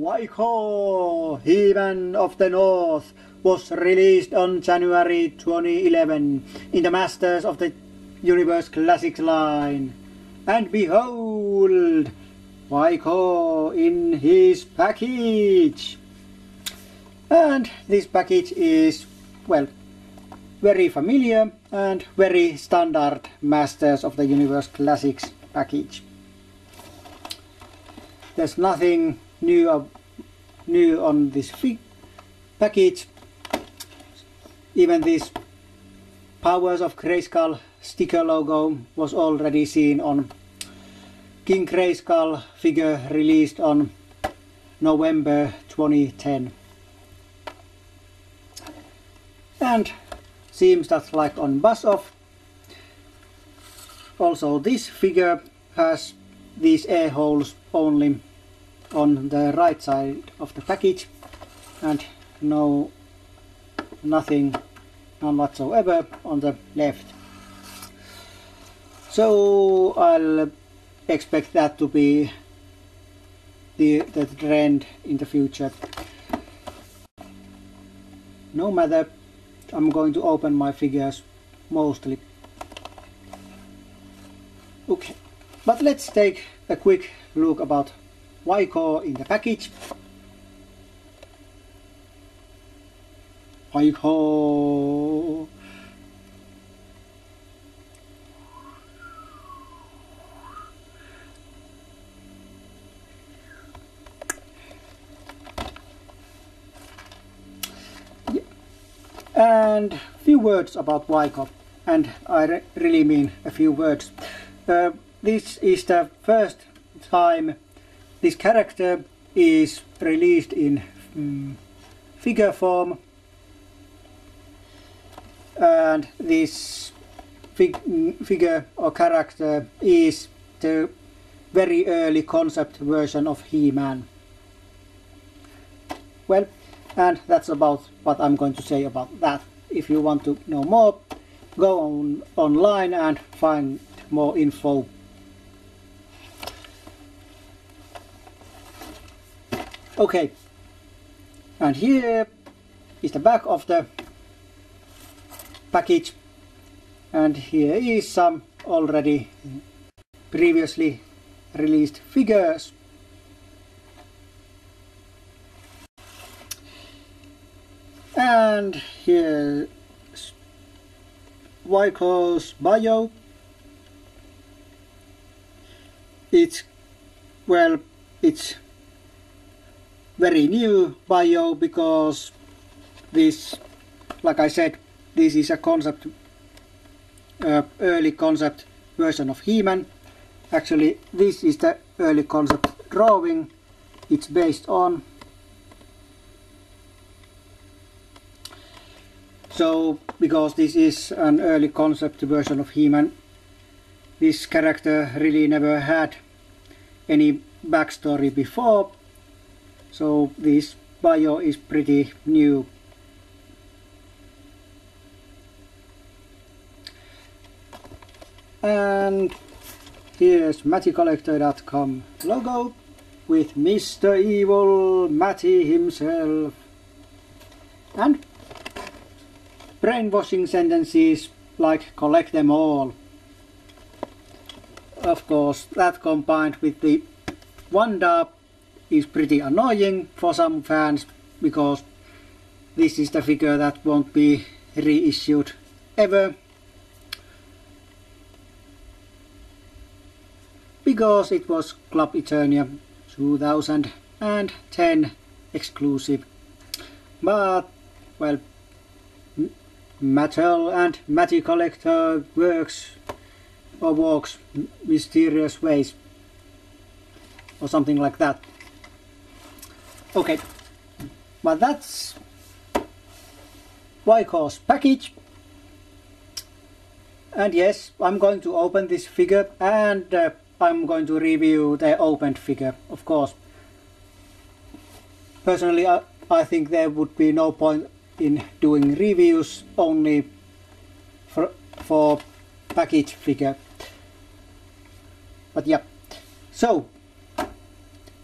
Vikor, He-Man of the North, was released on January 2011 in the Masters of the Universe Classics line. And behold, Vikor in his package. And this package is, well, very familiar and very standard Masters of the Universe Classics package. There's nothing new on this package. Even this Powers of Grayskull sticker logo was already seen on King Grayskull figure released on November 2010. And seems that, like on Buzz-Off, also this figure has these air holes only on the right side of the package and none whatsoever on the left. So I'll expect that to be the trend in the future. No matter, I'm going to open my figures mostly. Okay, but let's take a quick look about Vikor in the package. Vikor. And few words about Vikor, and I really mean a few words. This is the first time this character is released in figure form, and this figure or character is the very early concept version of He-Man. Well, and that's about what I'm going to say about that. If you want to know more, go online and find more info. Okay, and here is the back of the package, and here is some already previously released figures. And here's Vikor's bio. It's very new bio because this, like I said, this is a concept, early concept version of He-Man. Actually, this is the early concept drawing it's based on. So, because this is an early concept version of He-Man, this character really never had any backstory before, so this bio is pretty new. And here's MattyCollector.com logo with Mr. Evil Matty himself. And brainwashing sentences like collect them all. Of course, that combined with the Wanda is pretty annoying for some fans, because this is the figure that won't be reissued ever, because it was Club Eternia 2010 exclusive. But, well, Mattel and Matty Collector walks mysterious ways, or something like that. Okay, but that's Vikor's package. And yes, I'm going to open this figure, and I'm going to review the opened figure, of course. Personally, I think there would be no point in doing reviews only for package figure. But yeah, so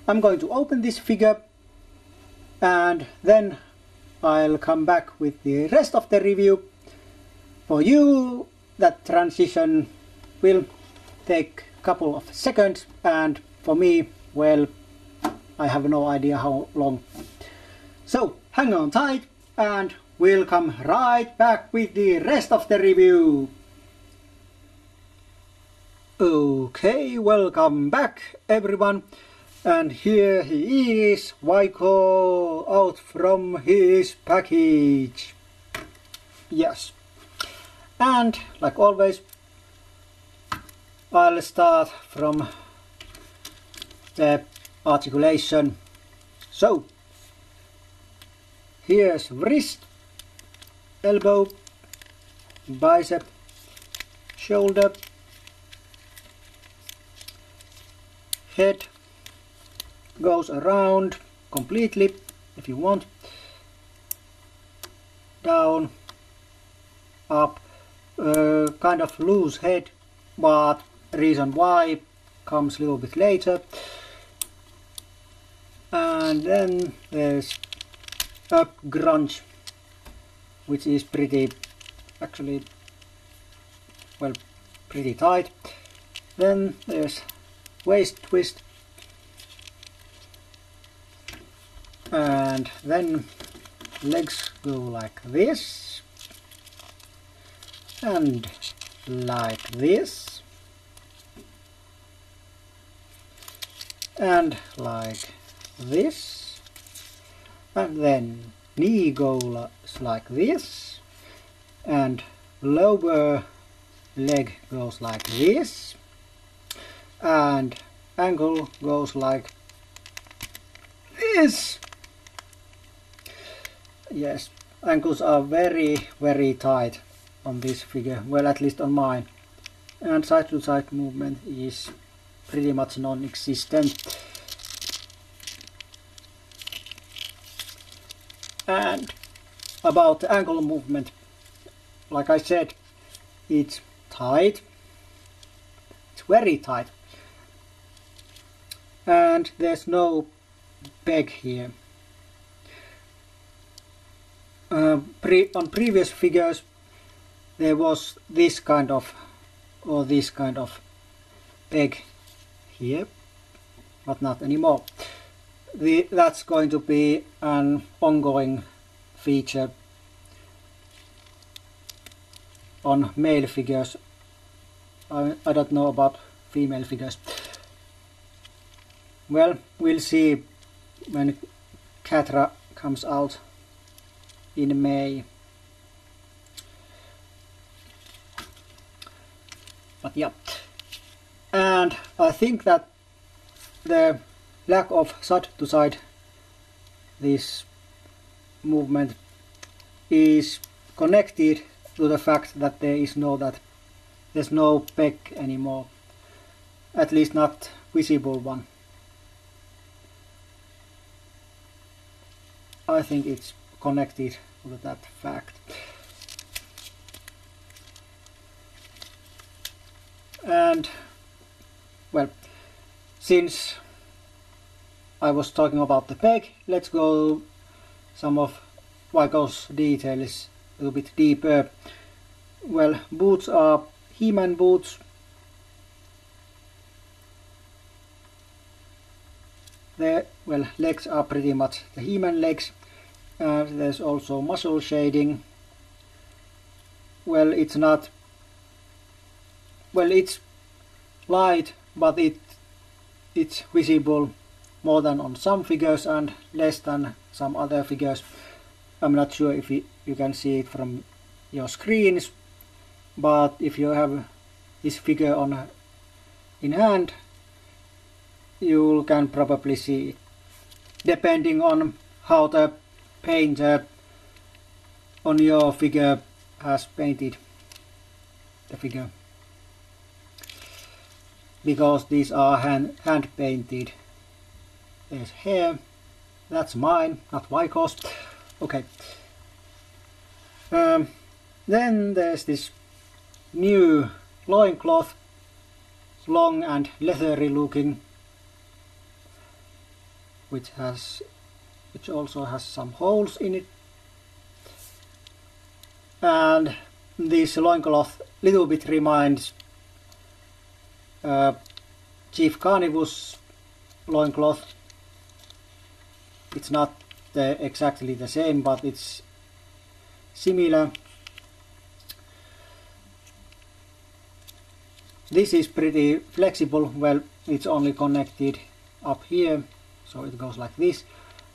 I'm going to open this figure and then I'll come back with the rest of the review. For you, that transition will take a couple of seconds, and for me, well, I have no idea how long. So hang on tight and we'll come right back with the rest of the review. Okay, welcome back everyone. And here he is, Vikor, out from his package. Yes. And like always, I'll start from the articulation. So, here's wrist, elbow, bicep, shoulder, head goes around completely if you want, down, up, kind of loose head, but reason why comes a little bit later. And then there's up grunge, which is pretty, actually, well, pretty tight. Then there's waist twist, and then legs go like this and like this and like this, and then knee goes like this and lower leg goes like this and ankle goes like this. Yes, ankles are very, very tight on this figure, well, at least on mine, and side to side movement is pretty much non-existent. And about the ankle movement, like I said, it's tight, it's very tight, and there's no peg here. On previous figures there was this kind of peg here, but not anymore. That's going to be an ongoing feature on male figures. I don't know about female figures. Well, we'll see when Catra comes out in May. But yeah, and I think that the lack of side to side this movement is connected to the fact that there's no peg anymore, at least not visible one. I think it's connected to that fact. And well, since I was talking about the peg, let's go some of Vikor's details a little bit deeper. Well, boots are He-Man boots. Legs are pretty much the He-Man legs. There's also muscle shading. Well, it's not. Well, it's light, but it's visible more than on some figures and less than some other figures. I'm not sure if you can see it from your screens, but if you have this figure in hand, you can probably see it, depending on how the painter on your figure has painted the figure, because these are hand painted. There's hair, that's mine, not Vikor's. Okay. Then there's this new loincloth, long and leathery looking, which has which also has some holes in it. And this loincloth little bit reminds Chief Carnivus loincloth. It's not exactly the same, but it's similar. This is pretty flexible. Well, it's only connected up here, so it goes like this,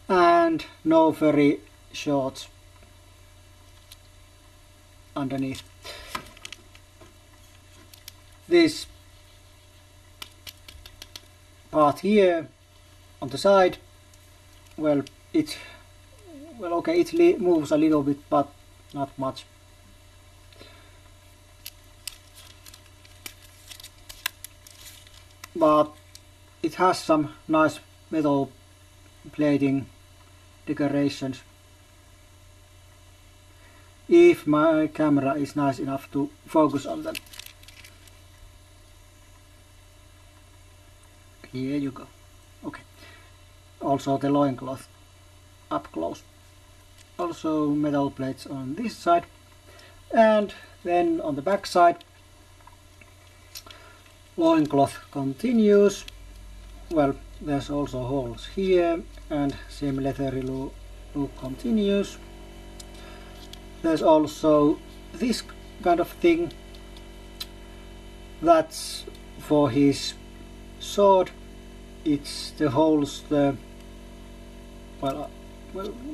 and no very shorts underneath. This part here on the side, well, it moves a little bit, but not much. But it has some nice metal plating decorations. If my camera is nice enough to focus on them. Here you go. Okay. Also the loincloth up close. Also metal plates on this side. And then on the back side, loincloth continues. Well, there's also holes here, and same leathery look continues. There's also this kind of thing. That's for his sword. It's the holster. Well,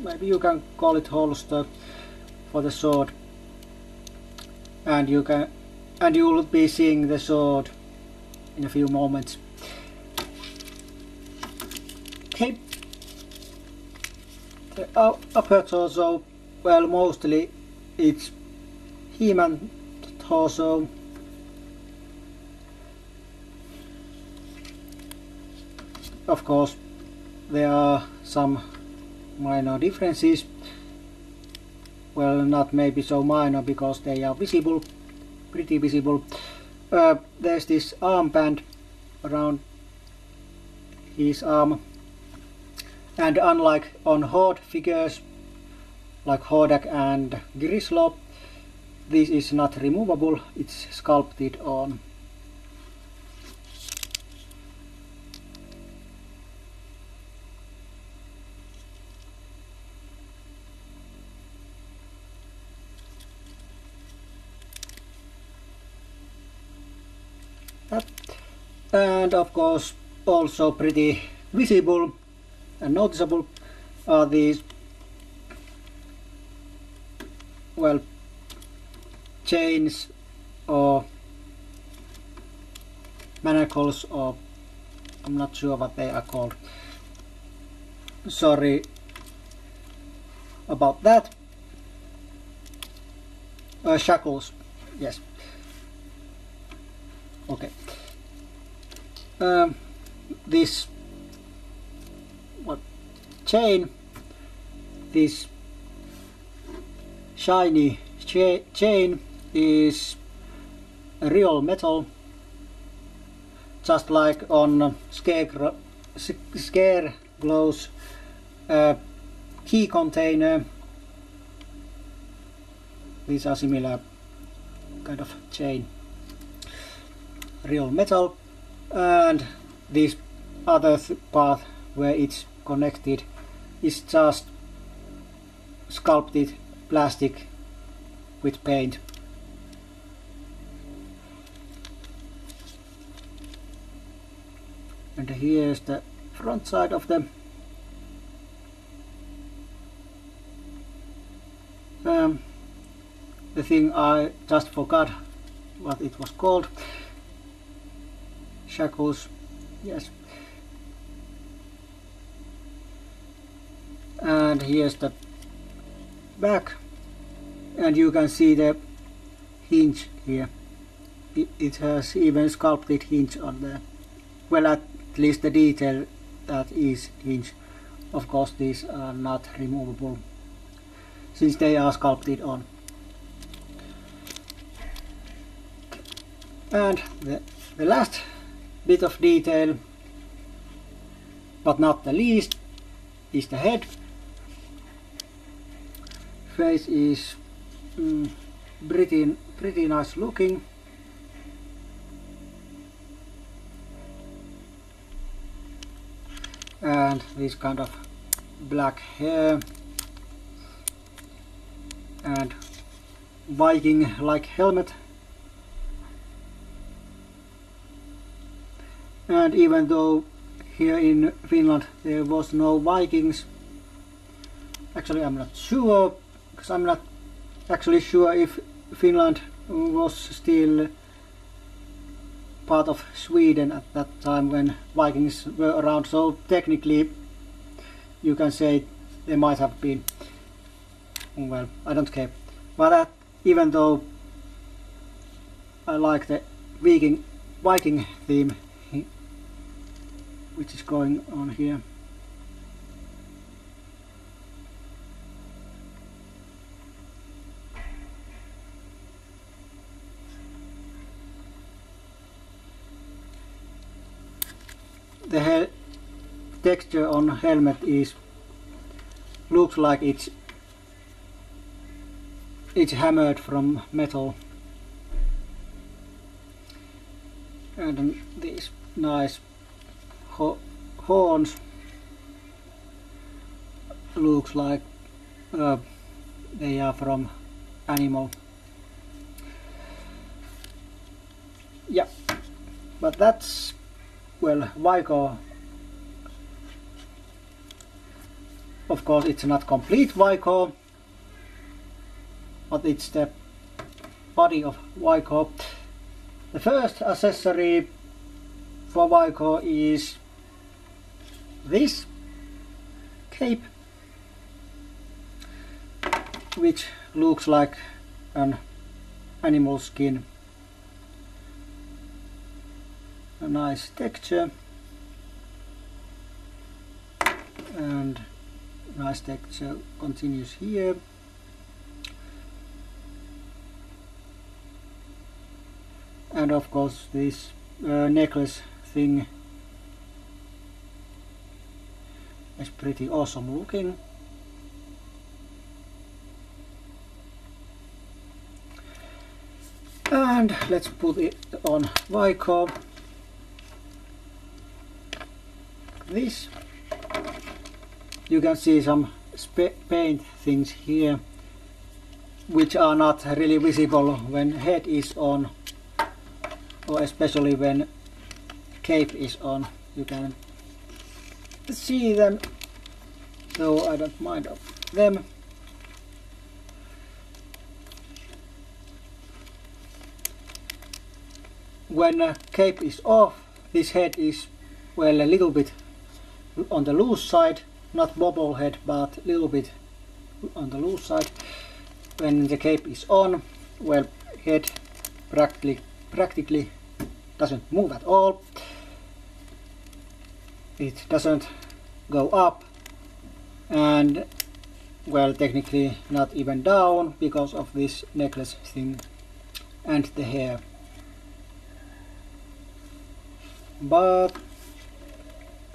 maybe you can call it holster for the sword. And you will be seeing the sword in a few moments. Okay. The upper torso, well, mostly it's human torso. Of course, there are some minor differences. Well, not maybe so minor, because they are visible, pretty visible. There's this armband around his arm, and unlike on Horde figures like Hordak and Grislo, this is not removable, it's sculpted on. And of course, also pretty visible and noticeable are these, well, chains or manacles, or I'm not sure what they are called. Sorry about that. Shackles, yes. Okay. This chain, this shiny chain is real metal, just like on Scareglow's key container. These are similar kind of chain, real metal. And this other part where it's connected is just sculpted plastic with paint. And here's the front side of them. The thing I just forgot what it was called. Shackles, yes. And here's the back, and you can see the hinge here. It has even sculpted hinge on there. Well, at least the detail that is hinge. Of course, these are not removable since they are sculpted on. And the last bit of detail, but not the least, is the head. face is pretty nice looking. And this kind of black hair and Viking like helmet. And even though here in Finland there was no Vikings, actually I'm not sure, because I'm not actually sure if Finland was still part of Sweden at that time when Vikings were around, so technically you can say they might have been. Well, I don't care. But even though I like the Viking theme which is going on here. The texture on helmet looks like it's hammered from metal, and these nice horns looks like they are from animal. Yeah, but that's, well, Vikor. Of course it's not complete Vikor, but it's the body of Vikor. The first accessory for Vikor is this cape, which looks like an animal skin. A nice texture and nice texture continues here. And of course this necklace thing is pretty awesome looking. And let's put it on Vikor. This, you can see some paint things here which are not really visible when head is on, or especially when cape is on. You can see them, though I don't mind of them. When cape is off, this head is, well, a little bit on the loose side, not bobblehead, but a little bit on the loose side. When the cape is on, well, head practically doesn't move at all. It doesn't go up, and, well, technically not even down because of this necklace thing and the hair. But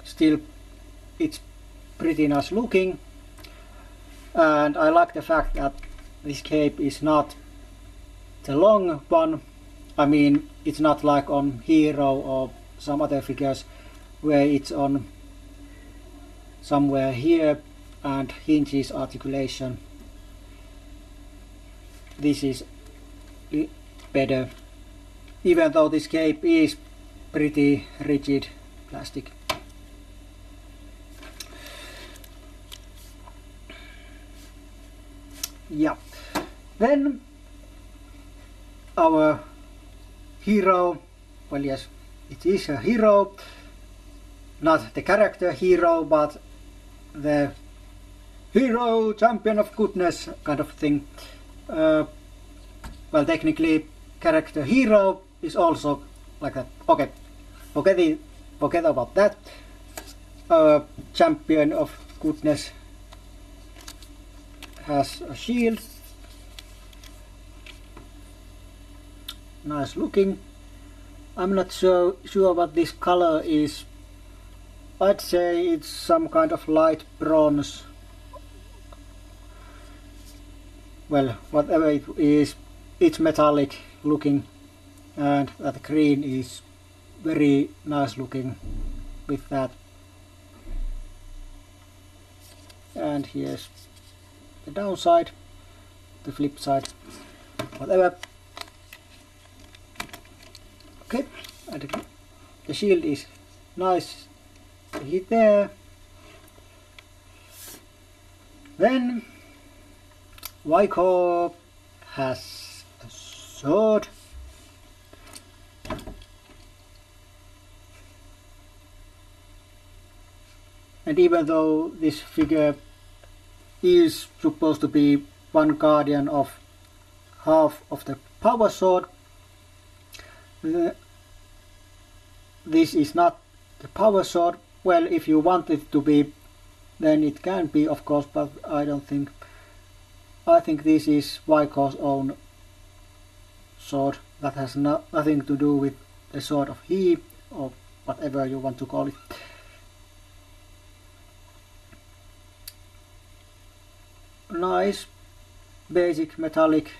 still it's pretty nice looking, and I like the fact that this cape is not the long one. I mean, it's not like on Hero or some other figures where it's on somewhere here and hinges articulation. This is better, even though this cape is pretty rigid plastic. Yeah, then our hero, well, yes, it is a hero, not the character hero, but the hero, champion of goodness kind of thing. Well, technically character hero is also like that. Okay, forget about that. Champion of goodness has a shield, nice looking. I'm not so sure what this color is. I'd say it's some kind of light bronze. well, whatever it is, it's metallic looking, and that green is very nice looking with that. And here's the downside, the flip side, whatever. Okay, and the shield is nice there. Then Vikor has a sword. And even though this figure is supposed to be one guardian of half of the power sword, this is not the power sword. Well, if you want it to be, then it can be, of course, but I don't think. I think this is Vikor's own sword that has nothing to do with the sword of he, or whatever you want to call it. Nice, basic metallic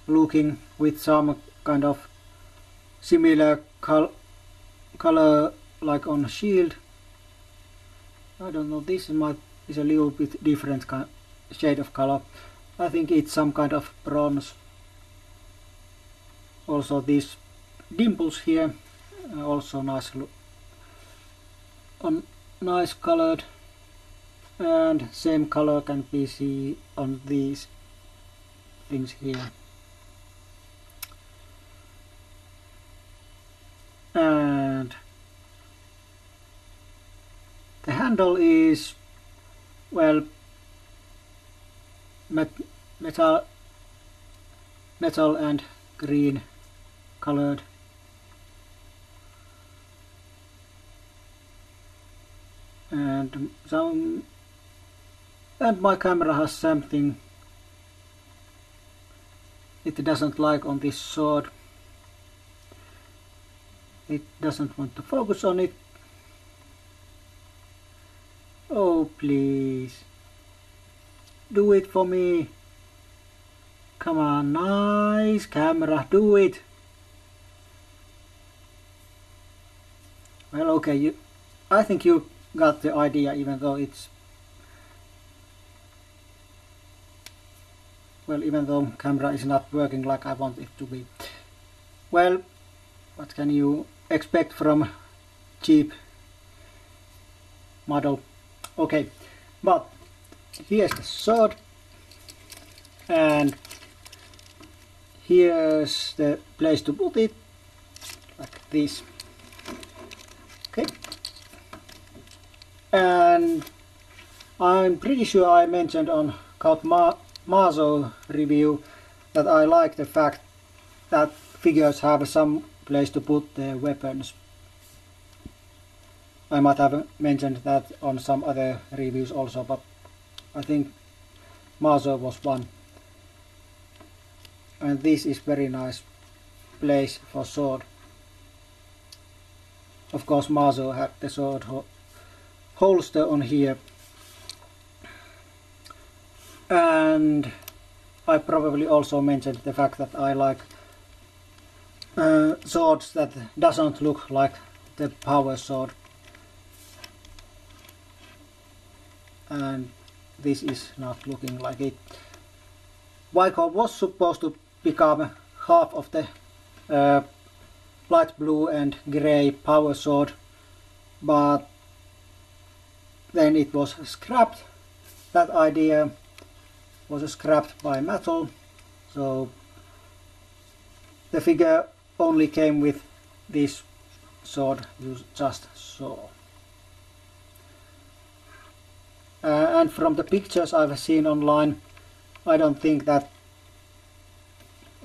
looking with some kind of similar color like on shield. I don't know, this is a little bit different shade of color. I think it's some kind of bronze. Also these dimples here, also nice nice colored, and same color can be seen on these things here. And the handle is, well, metal and green colored. And my camera has something it doesn't like on this sword. It doesn't want to focus on it. Oh, please. Do it for me. Come on, nice camera, do it. Well, okay, I think you got the idea, even though it's, well, even though camera is not working like I want it to be. Well, what can you expect from cheap model? Okay, but here's the sword, and here's the place to put it, like this. Okay, and I'm pretty sure I mentioned on Count Mazo review that I like the fact that figures have some place to put their weapons. I might have mentioned that on some other reviews also, but I think Mazo was one. And this is very nice place for sword. Of course, Mazo had the sword holster on here. And I probably also mentioned the fact that I like swords that doesn't look like the power sword. And this is not looking like it. Vikor was supposed to become half of the light blue and grey power sword, but then it was scrapped. That idea was scrapped by Mattel, so the figure only came with this sword you just saw. And from the pictures I've seen online, I don't think that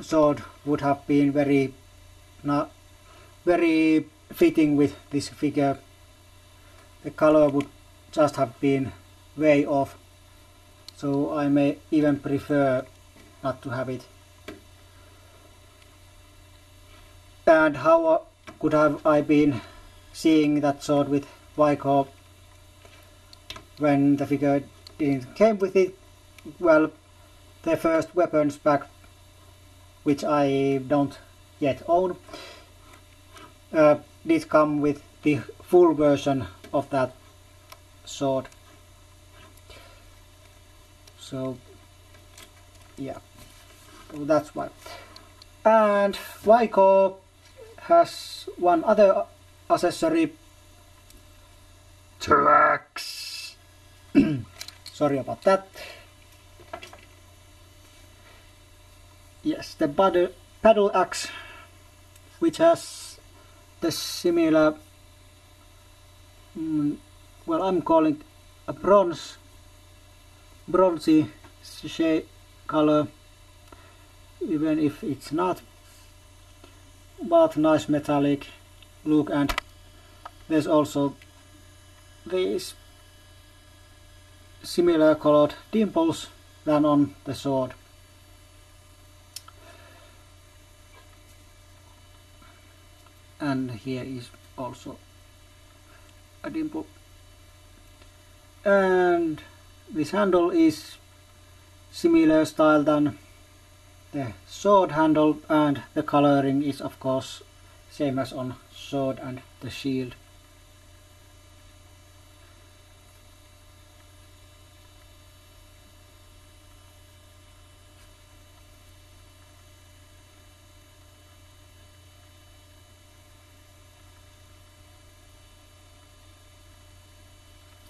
sword would have been very fitting with this figure. The color would just have been way off, so I may even prefer not to have it. And how could have I been seeing that sword with Vikor when the figure didn't came with it? Well, the first weapons pack, which I don't yet own, did come with the full version of that sword. So yeah, so that's why. And Vikor has one other accessory, tracks. Sorry about that. Yes, the paddle axe, which has the similar, well, I'm calling it a bronzy shade color, even if it's not, but nice metallic look. And there's also these similar colored dimples than on the sword. And here is also a dimple. And this handle is similar style than the sword handle, and the coloring is of course same as on sword and the shield.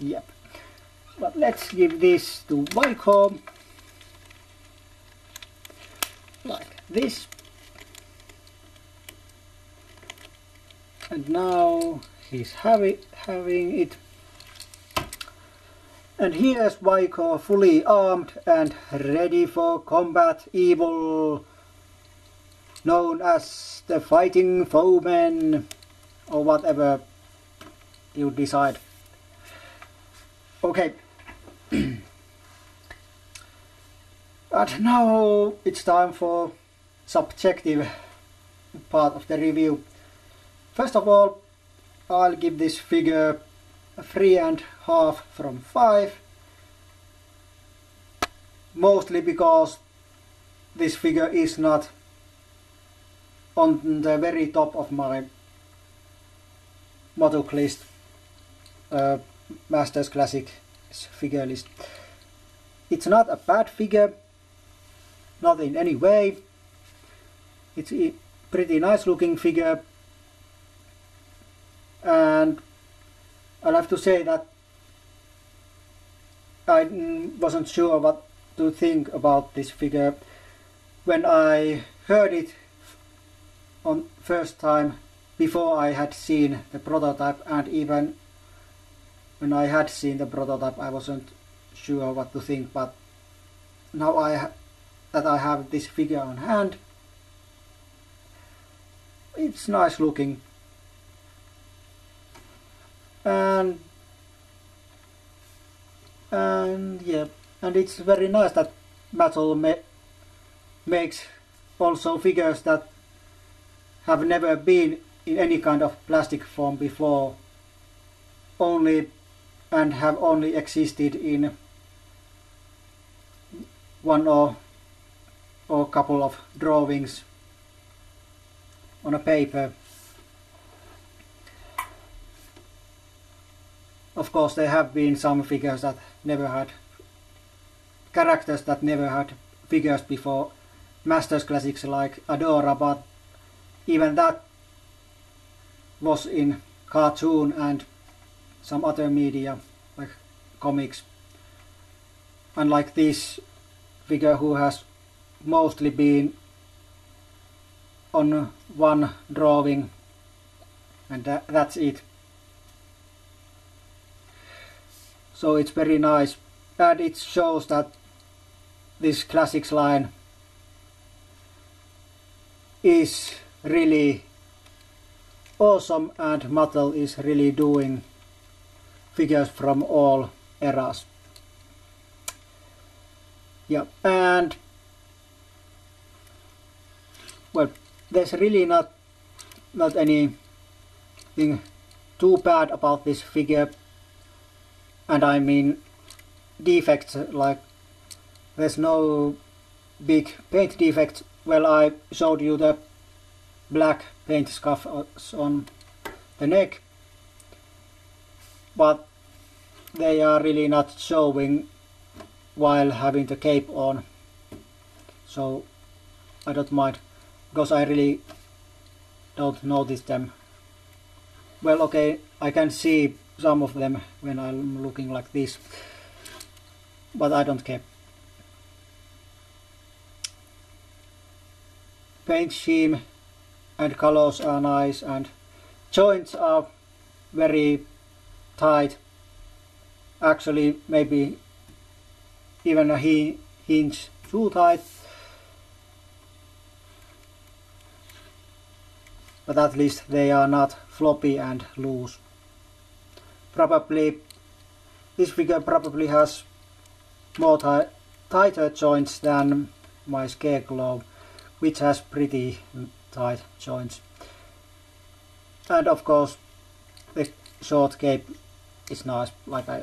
Yep, but let's give this to Vikor like this. And now he's having it. And here's Vikor fully armed and ready for combat evil, known as the fighting foeman, or whatever you decide. Okay. And now it's time for subjective part of the review. First of all, I'll give this figure a 3.5 from 5. Mostly because this figure is not on the very top of my Motok list, Masters Classic figure list. It's not a bad figure, not in any way. It's a pretty nice looking figure, and I'll have to say that I wasn't sure what to think about this figure when I heard it on first time, before I had seen the prototype, and even when I had seen the prototype I wasn't sure what to think. But now that I have this figure on hand, it's nice looking, and yeah, and it's very nice that Mattel makes also figures that have never been in any kind of plastic form before, and have only existed in one or couple of drawings on a paper. Of course, there have been some figures that never had characters that never had figures before Masters Classics, like Adora, but even that was in cartoon and some other media like comics. Unlike this figure, who has mostly been on one drawing, and that's it. So it's very nice, and it shows that this Classics line is really awesome, and Mattel is really doing figures from all eras. Yeah, and well, there's really not anything too bad about this figure, and I mean defects, like there's no big paint defects. Well, I showed you the black paint scuffs on the neck, but they are really not showing while having the cape on, so I don't mind, because I really don't notice them. Well, okay, I can see some of them when I'm looking like this, but I don't care. Paint scheme and colors are nice, and joints are very tight, actually maybe even a hinge too tight, but at least they are not floppy and loose. Probably this figure probably has more tighter joints than my Scarecrow, which has pretty tight joints. And of course the short cape is nice, like I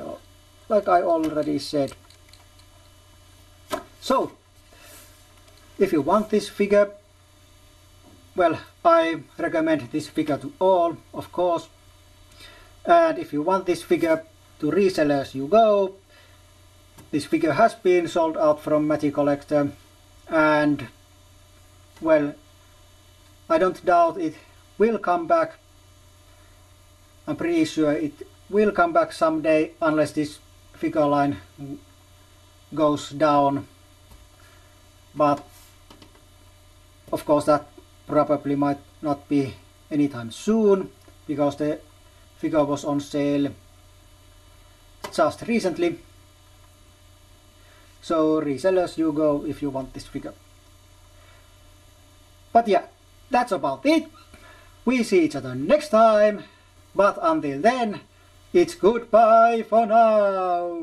already said. So if you want this figure, well, I recommend this figure to all, of course. And if you want this figure, to resellers you go. This figure has been sold out from Magic Collector, and well, I don't doubt it will come back. I'm pretty sure it will come back someday, unless this figure line goes down. But of course that probably might not be anytime soon, because the figure was on sale just recently. So resellers you go if you want this figure. But yeah, that's about it. We see each other next time, but until then, it's goodbye for now.